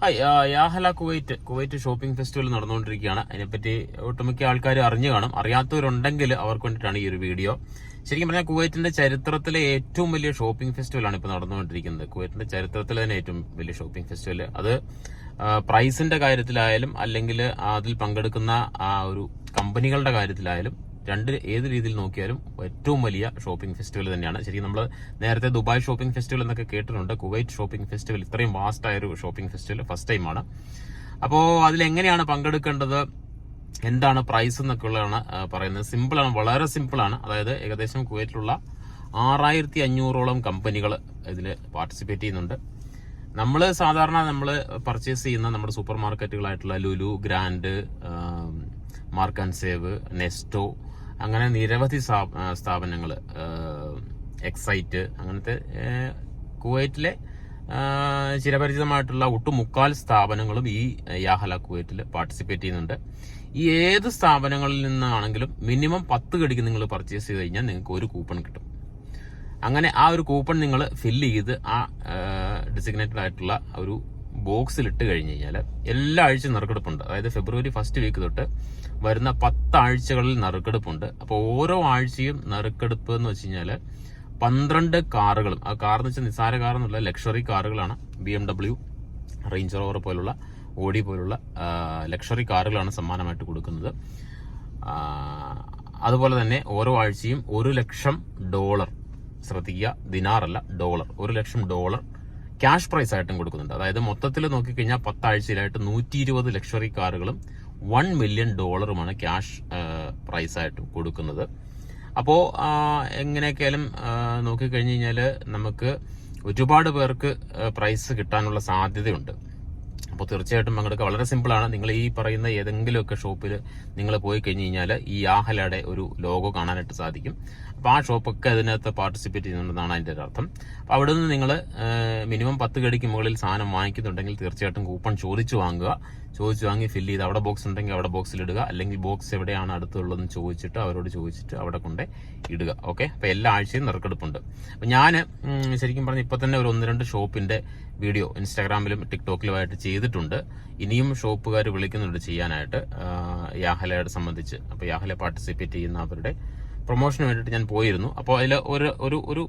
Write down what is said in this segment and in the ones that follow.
Hi, യാഹല Kuwait shopping festival നടന്നുകൊണ്ടിരിക്കുകയാണ്. അതിനെപ്പറ്റി ഒട്ടുമിക്ക ആൾക്കാർ അറിഞ്ഞു കാണും. അറിയാത്തവരുണ്ടെങ്കിൽ അവർക്ക് വേണ്ടിയിട്ടാണ് ഈ ഒരു വീഡിയോ. ശരിക്കും പറഞ്ഞാൽ കുവൈറ്റിന്റെ ചരിത്രത്തിലെ ഏറ്റവും വലിയ ഷോപ്പിംഗ് ഫെസ്റ്റിവലാണ് ഇപ്പോൾ നടന്നുകൊണ്ടിരിക്കുന്നത്. കുവൈറ്റിന്റെ ചരിത്രത്തിലെ തന്നെ ഏറ്റവും വലിയ ഷോപ്പിംഗ് ഫെസ്റ്റിവൽ. അത് പ്രൈസിന്റെ കാര്യത്തിലായാലും അല്ലെങ്കിൽ അതിൽ പങ്കെടുക്കുന്ന ആ ഒരു കമ്പനികളുടെ കാര്യത്തിലായാലും ഏത് രീതിയിൽ നോക്കിയാലും ഏറ്റവും വലിയ ഷോപ്പിംഗ് ഫെസ്റ്റിവൽ തന്നെയാണ്. ശരിക്കും നമ്മൾ നേരത്തെ ദുബായ് ഷോപ്പിംഗ് ഫെസ്റ്റിവൽ എന്നൊക്കെ കേട്ടിട്ടുണ്ട്. കുവൈറ്റ് ഷോപ്പിംഗ് ഫെസ്റ്റിവൽ ഇത്രയും വാസ്റ്റ് ആയൊരു ഷോപ്പിംഗ് ഫെസ്റ്റിവൽ ഫസ്റ്റ് ടൈമാണ്. അപ്പോൾ അതിലെങ്ങനെയാണ് പങ്കെടുക്കേണ്ടത്, എന്താണ് പ്രൈസ് എന്നൊക്കെ ഉള്ളതാണ് പറയുന്നത്. സിമ്പിളാണ്, വളരെ സിമ്പിളാണ്. അതായത് ഏകദേശം കുവൈറ്റിലുള്ള 6500ഓളം കമ്പനികൾ ഇതിൽ പാർട്ടിസിപ്പേറ്റ് ചെയ്യുന്നുണ്ട്. സാധാരണ നമ്മൾ പർച്ചേസ് ചെയ്യുന്ന നമ്മുടെ സൂപ്പർ മാർക്കറ്റുകളായിട്ടുള്ള Lulu, Grand, Mark and Save, Nesto, അങ്ങനെ നിരവധി സ്ഥാപനങ്ങൾ, എക്സൈറ്റ്, അങ്ങനത്തെ കുവൈറ്റിലെ ചിരപരിചിതമായിട്ടുള്ള ഒട്ടുമുക്കാൽ സ്ഥാപനങ്ങളും ഈ യാഹല കുവൈറ്റിൽ പാർട്ടിസിപ്പേറ്റ് ചെയ്യുന്നുണ്ട്. ഈ ഏത് സ്ഥാപനങ്ങളിൽ നിന്നാണെങ്കിലും മിനിമം 10 കടിക്ക് നിങ്ങൾ പർച്ചേസ് ചെയ്ത് കഴിഞ്ഞാൽ നിങ്ങൾക്ക് ഒരു കൂപ്പൺ കിട്ടും. അങ്ങനെ ആ ഒരു കൂപ്പൺ നിങ്ങൾ ഫില്ല് ചെയ്ത് ആ ഡെസിഗ്നേറ്റഡ് ആയിട്ടുള്ള ഒരു ബോക്സിൽ ഇട്ട് കഴിഞ്ഞ് കഴിഞ്ഞാൽ എല്ലാ ആഴ്ചയും നറുക്കെടുപ്പുണ്ട്. അതായത് ഫെബ്രുവരി ഫസ്റ്റ് വീക്ക് തൊട്ട് വരുന്ന 10 ആഴ്ചകളിൽ നറുക്കെടുപ്പുണ്ട്. അപ്പോൾ ഓരോ ആഴ്ചയും നറുക്കെടുപ്പ് എന്ന് വെച്ച് കഴിഞ്ഞാൽ 12 കാറുകളും, ആ കാർ എന്ന് വെച്ചാൽ നിസ്സാര കാർ എന്നുള്ള ലക്ഷറി കാറുകളാണ്. BMW, റേഞ്ച് റോവർ പോലുള്ള, ഓഡി പോലുള്ള ലക്ഷറി കാറുകളാണ് സമ്മാനമായിട്ട് കൊടുക്കുന്നത്. അതുപോലെ തന്നെ ഓരോ ആഴ്ചയും $1 ലക്ഷം, ശ്രദ്ധിക്കുക, ദിനാറല്ല ഡോളർ, $1 ലക്ഷം ക്യാഷ് പ്രൈസ് ആയിട്ടും കൊടുക്കുന്നുണ്ട്. അതായത് മൊത്തത്തിൽ നോക്കിക്കഴിഞ്ഞാൽ 10 ആഴ്ചയിലായിട്ട് 120 ലക്ഷറി കാറുകളും $1 മില്യൺ ക്യാഷ് പ്രൈസ് ആയിട്ട് കൊടുക്കുന്നത്. അപ്പോൾ എങ്ങനെയൊക്കെയാലും നോക്കിക്കഴിഞ്ഞ് കഴിഞ്ഞാൽ നമുക്ക് ഒരുപാട് പേർക്ക് പ്രൈസ് കിട്ടാനുള്ള സാധ്യതയുണ്ട്. അപ്പോൾ തീർച്ചയായിട്ടും പങ്കെടുക്കുക. വളരെ സിമ്പിളാണ്. നിങ്ങൾ ഈ പറയുന്ന ഏതെങ്കിലുമൊക്കെ ഷോപ്പിൽ നിങ്ങൾ പോയി കഴിഞ്ഞ് കഴിഞ്ഞാൽ ഈ യാഹലയുടെ ഒരു ലോഗോ കാണാനായിട്ട് സാധിക്കും. അപ്പോൾ ആ ഷോപ്പൊക്കെ അതിനകത്ത് പാർട്ടിസിപ്പേറ്റ് ചെയ്യുന്നുണ്ടെന്നാണ് അതിൻ്റെ ഒരു അർത്ഥം. അപ്പോൾ അവിടെ നിന്ന് നിങ്ങൾ മിനിമം 10 കടിക്ക് മുകളിൽ സാധനം വാങ്ങിക്കുന്നുണ്ടെങ്കിൽ തീർച്ചയായിട്ടും കൂപ്പൺ ചോദിച്ചു വാങ്ങി ഫില്ല് ചെയ്ത് അവിടെ ബോക്സ് ഉണ്ടെങ്കിൽ അവിടെ ബോക്സിൽ ഇടുക, അല്ലെങ്കിൽ ബോക്സ് എവിടെയാണ് അടുത്തുള്ളതെന്ന് അവരോട് ചോദിച്ചിട്ട് അവിടെ കൊണ്ട് ഇടുക. ഓക്കെ. അപ്പോൾ എല്ലാ ആഴ്ചയും നറുക്കെടുപ്പുണ്ട്. അപ്പോൾ ഞാൻ ശരിക്കും പറഞ്ഞാൽ ഇപ്പോൾ തന്നെ ഒരു 1-2 ഷോപ്പിന്റെ വീഡിയോ ഇൻസ്റ്റാഗ്രാമിലും ടിക്ടോക്കിലുമായിട്ട് ചെയ്തിട്ടുണ്ട്. ഇനിയും ഷോപ്പുകാർ വിളിക്കുന്നുണ്ട് ചെയ്യാനായിട്ട് യാഹലയോട് സംബന്ധിച്ച്. അപ്പോൾ യാഹല പാർട്ടിസിപ്പേറ്റ് ചെയ്യുന്ന അവരുടെ പ്രൊമോഷന് വേണ്ടിയിട്ട് ഞാൻ പോയിരുന്നു. അപ്പോൾ അതിൽ ഒരു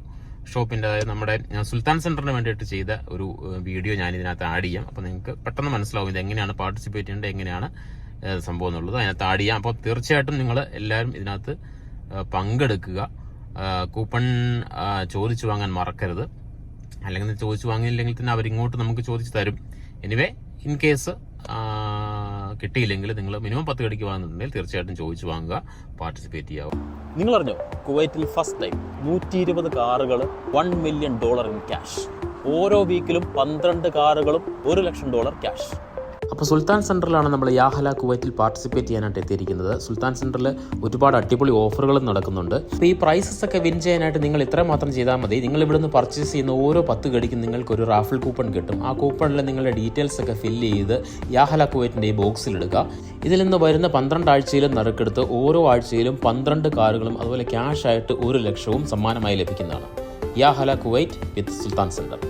ഷോപ്പിന്റെ, അതായത് നമ്മുടെ സുൽത്താൻ സെന്ററിന് വേണ്ടിയിട്ട് ചെയ്ത ഒരു വീഡിയോ ഞാൻ ഇതിനകത്ത് ആഡ് ചെയ്യാം. അപ്പോൾ നിങ്ങൾക്ക് പെട്ടെന്ന് മനസ്സിലാവും ഇത് എങ്ങനെയാണ് പാർട്ടിസിപ്പേറ്റ് ചെയ്യേണ്ടത്, എങ്ങനെയാണ് സംഭവം എന്നുള്ളത് അതിനകത്ത് ആഡ് ചെയ്യാം. അപ്പോൾ തീർച്ചയായിട്ടും നിങ്ങൾ എല്ലാവരും ഇതിനകത്ത് പങ്കെടുക്കുക. കൂപ്പൺ ചോദിച്ചു വാങ്ങാൻ മറക്കരുത്. അല്ലെങ്കിൽ ചോദിച്ചു വാങ്ങിയില്ലെങ്കിൽ തന്നെ അവരിങ്ങോട്ട് നമുക്ക് ചോദിച്ചു തരും. എനിവേ, ഇൻ കേസ് കിട്ടിയില്ലെങ്കിൽ നിങ്ങൾ മിനിമം 10 കടിക്ക് വാങ്ങുന്നുണ്ടെങ്കിൽ തീർച്ചയായിട്ടും ചോദിച്ചു വാങ്ങുക, പാർട്ടിസിപ്പേറ്റ് ചെയ്യാവുക. നിങ്ങൾ അറിഞ്ഞോ, കുവൈറ്റിൽ ഫസ്റ്റ് ടൈം 120 കാറുകൾ $1 മില്യൺ ഇൻ ക്യാഷ്. ഓരോ വീക്കിലും 12 കാറുകളും $1 ലക്ഷം ക്യാഷ്. അപ്പോൾ സുൽത്താൻ സെൻറ്ററിലാണ് നമ്മൾ യാഹല കുവൈറ്റിൽ പാർട്ടിസിപ്പേറ്റ് ചെയ്യാനായിട്ട് എത്തിയിരിക്കുന്നത്. സുൽത്താൻ സെൻറ്ററിൽ ഒരുപാട് അടിപൊളി ഓഫറുകളും നടക്കുന്നുണ്ട്. അപ്പോൾ ഈ പ്രൈസസ് ഒക്കെ വിൻ ചെയ്യാനായിട്ട് നിങ്ങൾ ഇത്ര മാത്രം ചെയ്താൽ മതി. നിങ്ങൾ ഇവിടുന്ന് പർച്ചേസ് ചെയ്യുന്ന ഓരോ 10 കടിക്കും നിങ്ങൾക്ക് ഒരു റാഫിൾ കൂപ്പൺ കിട്ടും. ആ കൂപ്പണിൽ നിങ്ങളുടെ ഡീറ്റെയിൽസ് ഒക്കെ ഫില്ല് ചെയ്ത് യാഹല കുവൈറ്റിൻ്റെ ഈ ബോക്സിൽ ഇടുക. ഇതിൽ നിന്ന് വരുന്ന 12 ആഴ്ചയിലും നറുക്കെടുത്ത് ഓരോ ആഴ്ചയിലും 12 കാറുകളും അതുപോലെ ക്യാഷ് ആയിട്ട് $1 ലക്ഷവും സമ്മാനമായി ലഭിക്കുന്നതാണ്. യാഹല കുവൈറ്റ് വിത്ത് സുൽത്താൻ സെൻറ്റർ.